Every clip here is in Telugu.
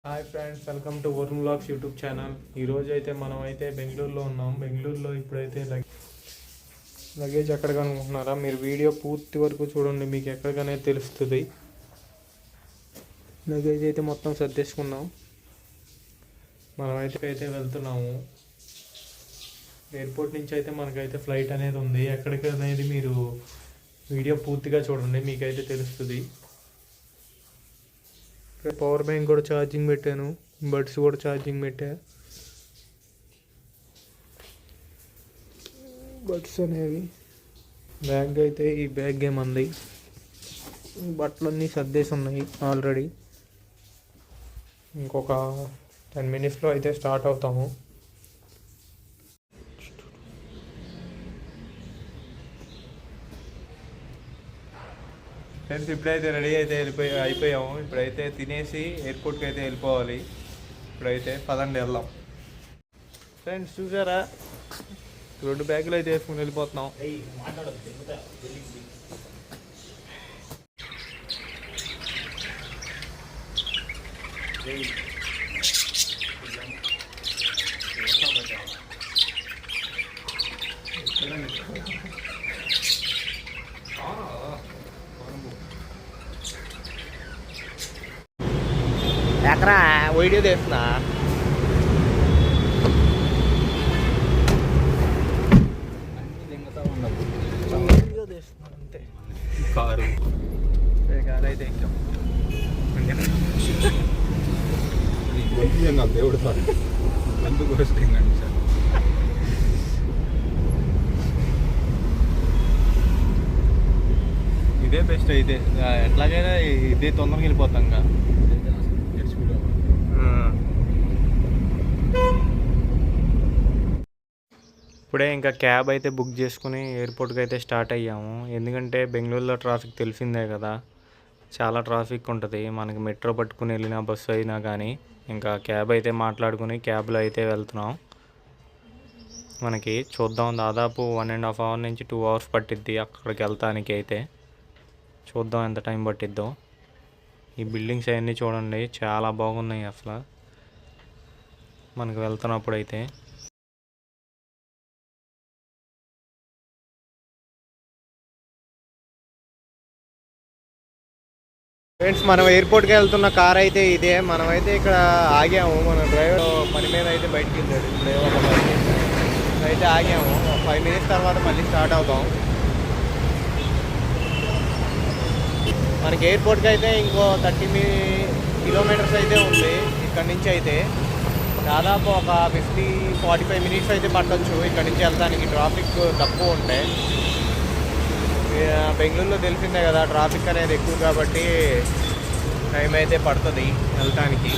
Hi friends, welcome to Varun vlogs YouTube channel. ఈరోజు అయితే మనం అయితే బెంగళూరులో ఉన్నాం. బెంగళూరులో ఇప్పుడైతే లగేజ్ ఎక్కడ కనుక్కుంటున్నారా? మీరు వీడియో పూర్తి వరకు చూడండి, మీకు ఎక్కడికనేది తెలుస్తుంది. లగేజ్ అయితే మొత్తం సర్దేసుకున్నాం. మనం అయితే వెళ్తున్నాము. ఎయిర్పోర్ట్ నుంచి అయితే మనకైతే ఫ్లైట్ అనేది ఉంది. ఎక్కడికి అనేది మీరు వీడియో పూర్తిగా చూడండి, మీకైతే తెలుస్తుంది. పవర్ బ్యాంక్ కూడా ఛార్జింగ్ పెట్టాను, బడ్స్ కూడా ఛార్జింగ్ పెట్టా. బడ్స్ అనేవి బ్యాగ్ అయితే ఈ బ్యాగ్ ఏమంది, బట్టలన్నీ సర్దేసి ఉన్నాయి ఆల్రెడీ. ఇంకొక 10 minutesలో అయితే స్టార్ట్ అవుతాము. ఫ్రెండ్స్, ఇప్పుడైతే రెడీ అయితే అయిపోయాము. ఇప్పుడైతే తినేసి ఎయిర్పోర్ట్కి అయితే వెళ్ళిపోవాలి. ఇప్పుడైతే పదండి వెళ్దాం. ఫ్రెండ్స్ చూసారా, 2 బ్యాగులు అయితే వేసుకుని వెళ్ళిపోతున్నాం. ఎక్కడా వీడియో తీస్తున్నా. వీడియో తీస్తున్నా అంతే. కారు అయితే ఎక్కాం. దేవుడు సార్ ఎందుకు వస్తుందండి సార్. ఇదే బెస్ట్ అయితే, ఎట్లాగైనా ఇదే తొందరగా వెళ్ళిపోతాం. ఇప్పుడే ఇంకా క్యాబ్ అయితే బుక్ చేసుకుని ఎయిర్పోర్ట్కి అయితే స్టార్ట్ అయ్యాము. ఎందుకంటే బెంగళూరులో ట్రాఫిక్ తెలిసిందే కదా, చాలా ట్రాఫిక్ ఉంటుంది. మనకి మెట్రో పట్టుకుని వెళ్ళిన బస్సు అయినా కానీ ఇంకా క్యాబ్ అయితే మాట్లాడుకుని క్యాబ్లో అయితే వెళ్తున్నాం. మనకి చూద్దాం, దాదాపు 1.5 hours నుంచి 2 hours పట్టిద్ది అక్కడికి వెళ్తానికి. అయితే చూద్దాం ఎంత టైం పట్టిద్దో. ఈ బిల్డింగ్స్ అవన్నీ చూడండి, చాలా బాగున్నాయి అసలు మనకు వెళ్తున్నప్పుడు అయితే. ఫ్రెండ్స్, మనం ఎయిర్పోర్ట్కి వెళ్తున్న కార్ అయితే ఇదే. మనమైతే ఇక్కడ ఆగాము. మన డ్రైవర్ పని మీద అయితే బయటికి వెళ్ళాడు. ఇప్పుడు అయితే ఆగాము. 5 minutes తర్వాత మళ్ళీ స్టార్ట్ అవుతాం. మనకి ఎయిర్పోర్ట్కి అయితే ఇంకో 30 kilometers అయితే ఉంది ఇక్కడ నుంచి. అయితే దాదాపు ఒక 45 minutes అయితే పట్టొచ్చు ఇక్కడ నుంచి వెళ్తానికి. ట్రాఫిక్ తక్కువ ఉంటాయి. బెంగళూరులో తెలిసిందే కదా, ట్రాఫిక్ అనేది ఎక్కువ కాబట్టి టైం అయితే పడుతుంది వెళ్తానికి.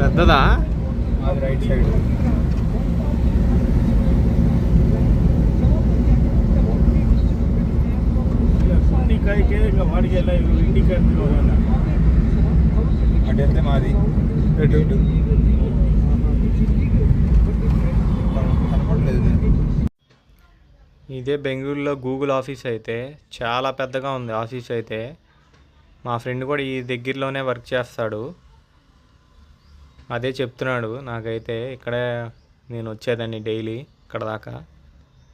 పెద్దదా రైట్ సైడ్ అటు వెళ్తే మాది ఇదే బెంగళూరులో గూగుల్ ఆఫీస్ అయితే చాలా పెద్దగా ఉంది ఆఫీస్ అయితే. మా ఫ్రెండ్ కూడా ఈ దగ్గరలోనే వర్క్ చేస్తాడు, అదే చెప్తున్నాడు నాకైతే. ఇక్కడే నేను వచ్చేదాన్ని డైలీ ఇక్కడ దాకా.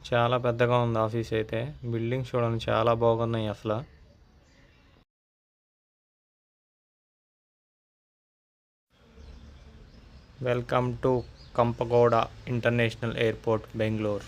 చాలా పెద్దగా ఉంది ఆఫీస్ అయితే. బిల్డింగ్స్ చూడండి, చాలా బాగున్నాయి అసలు. Welcome to Kempegowda international airport, Bengaluru.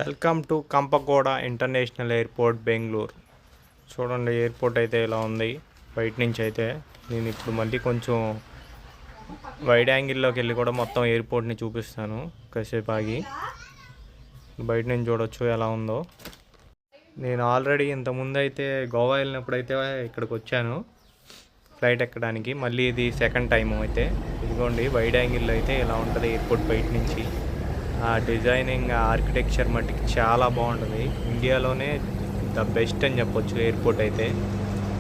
Welcome to Kempegowda international airport Bengaluru. చూడండి ఎయిర్పోర్ట్ అయితే ఇలా ఉంది బయట నుంచి అయితే. నేను ఇప్పుడు మళ్ళీ కొంచెం వైడ్ యాంగిల్లోకి వెళ్ళి కూడా మొత్తం ఎయిర్పోర్ట్ని చూపిస్తాను. కాసేపు ఆగి బయట నుంచి చూడొచ్చు ఎలా ఉందో. నేను ఆల్రెడీ ఇంతకుముందు అయితే గోవా వెళ్ళినప్పుడు అయితే ఇక్కడికి వచ్చాను ఫ్లైట్ ఎక్కడానికి. మళ్ళీ ఇది సెకండ్ టైం అయితే. ఇదిగోండి వైడ్ యాంగిల్లో అయితే ఇలా ఉంటుంది ఎయిర్పోర్ట్ బయట నుంచి. ఆ డిజైనింగ్ ఆర్కిటెక్చర్ మట్టికి చాలా బాగుంటుంది. ఇండియాలోనే ద బెస్ట్ అని చెప్పొచ్చు ఎయిర్పోర్ట్ అయితే.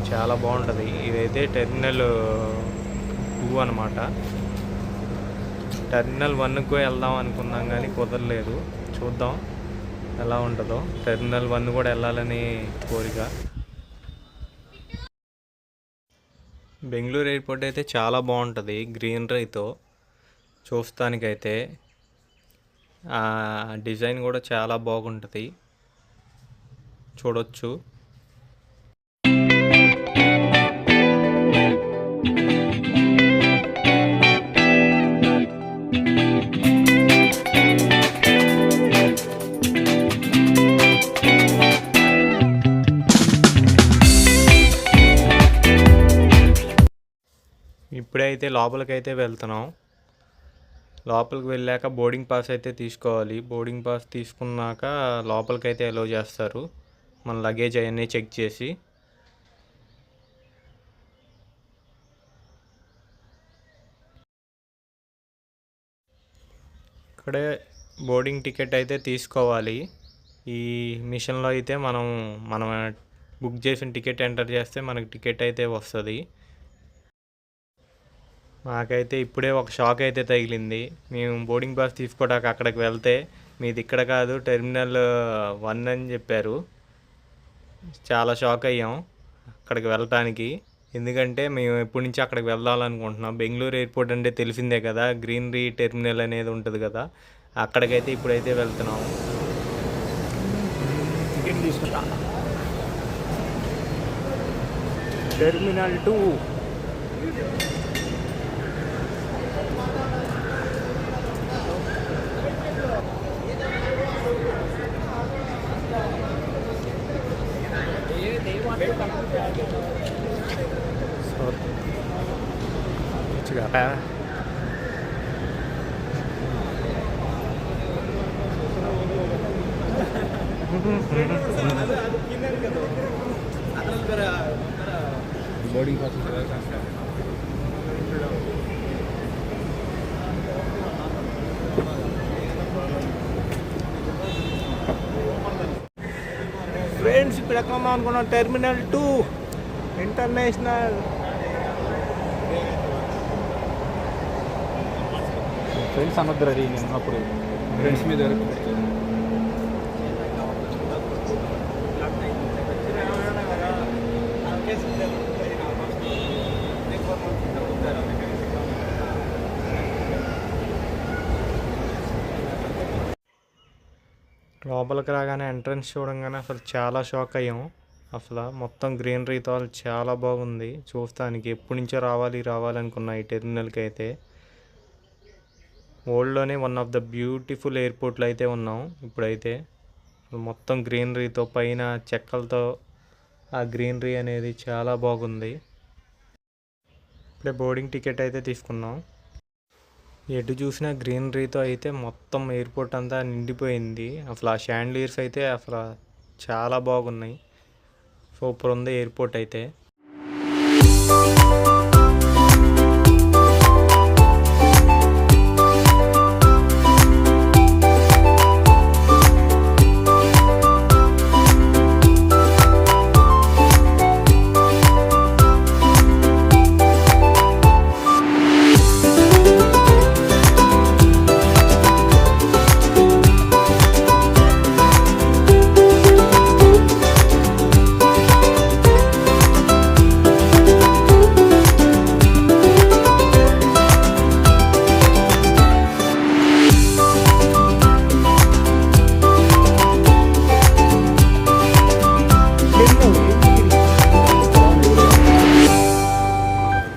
చాలా బాగుంటుంది. ఇదైతే టెర్మినల్ 2 అనమాట. టెర్మినల్ 1కు వెళ్దాం అనుకున్నాం కానీ కుదరలేదు. చూద్దాం ఎలా ఉంటుందో. టెర్మినల్ 1 కూడా వెళ్ళాలని కోరిక. బెంగళూరు ఎయిర్పోర్ట్ అయితే చాలా బాగుంటుంది గ్రీనరీతో చూస్తానికైతే. డిజైన్ కూడా చాలా బాగుంటుంది, చూడొచ్చు. ఇప్పుడైతే లోపలికైతే వెళ్తున్నాం. లోపలికి వెళ్ళాక బోర్డింగ్ పాస్ అయితే తీసుకోవాలి. బోర్డింగ్ పాస్ తీసుకున్నాక లోపలికైతే అలో చేస్తారు మన లగేజ్ అవన్నీ చెక్ చేసి. ఇక్కడే బోర్డింగ్ టికెట్ అయితే తీసుకోవాలి. ఈ మిషన్లో అయితే మనం బుక్ చేసిన టికెట్ ఎంటర్ చేస్తే మనకి టికెట్ అయితే వస్తుంది. నాకైతే ఇప్పుడే ఒక షాక్ అయితే తగిలింది. మేము బోర్డింగ్ పాస్ తీసుకోవడానికి అక్కడికి వెళ్తే మీది ఇక్కడ కాదు టెర్మినల్ 1 అని చెప్పారు. చాలా షాక్ అయ్యాం అక్కడికి వెళ్ళటానికి. ఎందుకంటే మేము ఎప్పటి నుంచి అక్కడికి వెళ్ళాలనుకుంటున్నాం. బెంగళూరు ఎయిర్పోర్ట్ అంటే తెలిసిందే కదా, గ్రీనరీ టెర్మినల్ అనేది ఉంటుంది కదా, అక్కడికైతే ఇప్పుడైతే వెళ్తున్నాం. టికెట్ తీసుకుంటా. టెర్మినల్ 2. బోర్డింగ్ పాస్ ఫ్రెండ్స్ ఇప్పుడు ఎక్కడ అనుకున్నాం టెర్మినల్ 2 ఇంటర్నేషనల్. ఫ్రెండ్స్ అనొద్దు అది. నేను అప్పుడు ఫ్రెండ్స్ మీద లోపలికి రాగానే ఎంట్రన్స్ చూడంగానే అసలు చాలా షాక్ అయ్యాం. అసలు మొత్తం గ్రీనరీతో చాలా బాగుంది చూస్తానికి. ఎప్పటి నుంచో రావాలనుకున్నా ఈ టెర్మినల్కి అయితే. వరల్డ్లోనే వన్ ఆఫ్ ద బ్యూటిఫుల్ ఎయిర్పోర్ట్లు అయితే ఉన్నాం ఇప్పుడైతే. మొత్తం గ్రీనరీతో పైన చెక్కలతో ఆ గ్రీనరీ అనేది చాలా బాగుంది. ఇప్పుడే బోర్డింగ్ టికెట్ అయితే తీసుకున్నాం. ఎటు చూసినా గ్రీనరీతో అయితే మొత్తం ఎయిర్పోర్ట్ అంతా నిండిపోయింది. అసలు ఆ షాండ్లియర్స్ అయితే అసలు చాలా బాగున్నాయి. సూపర్ ఉంది ఎయిర్పోర్ట్ అయితే.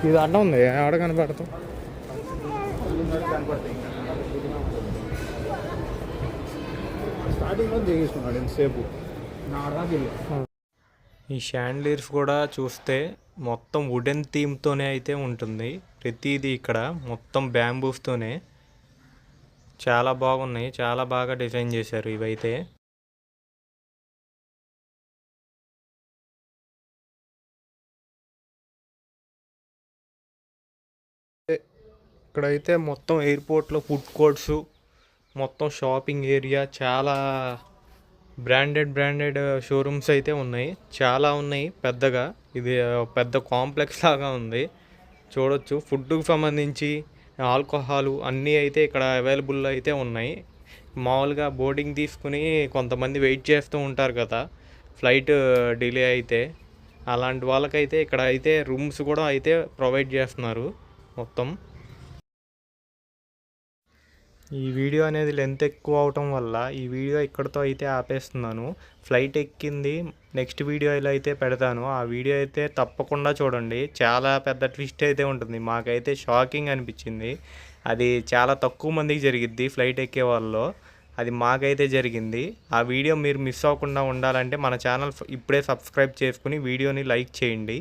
ఇది అడ్డ ఉంది, ఆడ కనపడతాం. స్టార్టింగ్లో దిగేసుకున్నాడు ఎంతసేపు నా దాకా వెళ్ళి. ఈ షాండ్లీర్స్ కూడా చూస్తే మొత్తం వుడెన్ థీమ్తోనే అయితే ఉంటుంది. ప్రతిదీ ఇక్కడ మొత్తం బ్యాంబూస్తోనే చాలా బాగున్నాయి. చాలా బాగా డిజైన్ చేశారు ఇవైతే. ఇక్కడైతే మొత్తం ఎయిర్పోర్ట్లో ఫుడ్ కోర్ట్స్, మొత్తం షాపింగ్ ఏరియా, చాలా బ్రాండెడ్ షోరూమ్స్ అయితే ఉన్నాయి. చాలా ఉన్నాయి పెద్దగా. ఇది పెద్ద కాంప్లెక్స్ లాగా ఉంది. చూడొచ్చు ఫుడ్కి సంబంధించి ఆల్కహాలు అన్నీ అయితే ఇక్కడ అవైలబుల్ అయితే ఉన్నాయి. మామూలుగా బోర్డింగ్ తీసుకుని కొంతమంది వెయిట్ చేస్తూ ఉంటారు కదా ఫ్లైట్ డిలే అయితే, అలాంటి వాళ్ళకైతే ఇక్కడ అయితే రూమ్స్ కూడా అయితే ప్రొవైడ్ చేస్తున్నారు మొత్తం. ఈ వీడియో అనేది లెంత్ ఎక్కువ అవటం వల్ల ఈ వీడియో ఇక్కడితో అయితే ఆపేస్తున్నాను. ఫ్లైట్ ఎక్కింది నెక్స్ట్ వీడియోలో అయితే పెడతాను. ఆ వీడియో అయితే తప్పకుండా చూడండి. చాలా పెద్ద ట్విస్ట్ అయితే ఉంటుంది. మాకైతే షాకింగ్ అనిపించింది. అది చాలా తక్కువ మందికి జరిగిద్ది ఫ్లైట్ ఎక్కే వాళ్ళలో. అది మాకైతే జరిగింది. ఆ వీడియో మీరు మిస్ అవ్వకుండా ఉండాలంటే మన ఛానల్ ఇప్పుడే సబ్స్క్రైబ్ చేసుకుని వీడియోని లైక్ చేయండి.